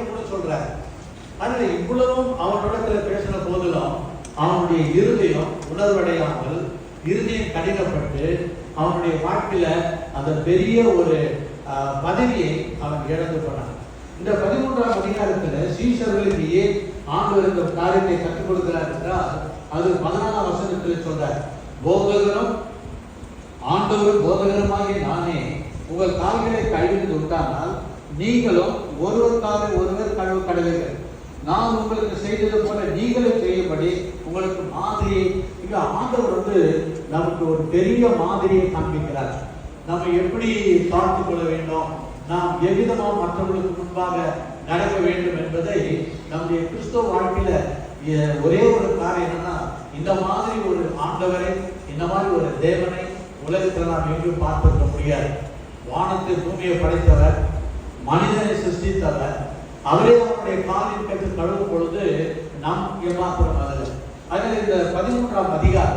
கூட சொல்றாரு. அதுல இவ்வளவும் அவனிடத்துல பேசின போதிலும் அவனுடைய இருதயம் உணர்வடையாமல் இருதயம் கடினப்பட்டு அவனுடைய வாழ்க்கையில அந்த பெரிய ஒரு பதவியை அவன் இழந்து போனான். இந்த 13ஆம் அதிகாரத்துல சீஷர்களுக்கு ஏன் ஆண்டவருக்கு காரியத்தை கற்றுக் கொடுக்கிறார் என்றால் அது 14ஆம் வசனத்தில் சொல்றார். போதகரும் ஆண்டவரும் போதகருமாகிய நானே உங்கள் கால்களை கழுவினது உண்டானால் நீங்களும் ஒருவர் காலை ஒருவர் கழுவ கடவுள்கள். நான் உங்களுக்கு செய்தது போல நீங்களும் செய்யும்படி உங்களுக்கு மாதிரியை இங்க ஆண்டவர் நமக்கு ஒரு பெரிய மாதிரியை காண்பிக்கிறார். நம்ம எப்படி பார்த்து கொள்ள வேண்டும், நாம் எவ்விதமாக மற்றவர்களுக்கு முன்பாக நடக்க வேண்டும் என்பதை நம்முடைய கிறிஸ்தவ வாழ்க்கையில ஒரே ஒரு காரியம் என்னன்னா, இந்த மாதிரி ஒரு ஆண்டவரை, இந்த மாதிரி ஒரு தேவனை உலகத்தில் நாம் எங்கும் பார்த்திருக்க முடியாது. வானத்தை பூமியை படைத்தவர், மனிதனை சிருஷ்டித்தவர், அவரே அவருடைய காலின் கற்று கழுவும் பொழுது நாம் ஏமாத்திரம் அதில். அதனால் இந்த 13ஆம் அதிகாரம்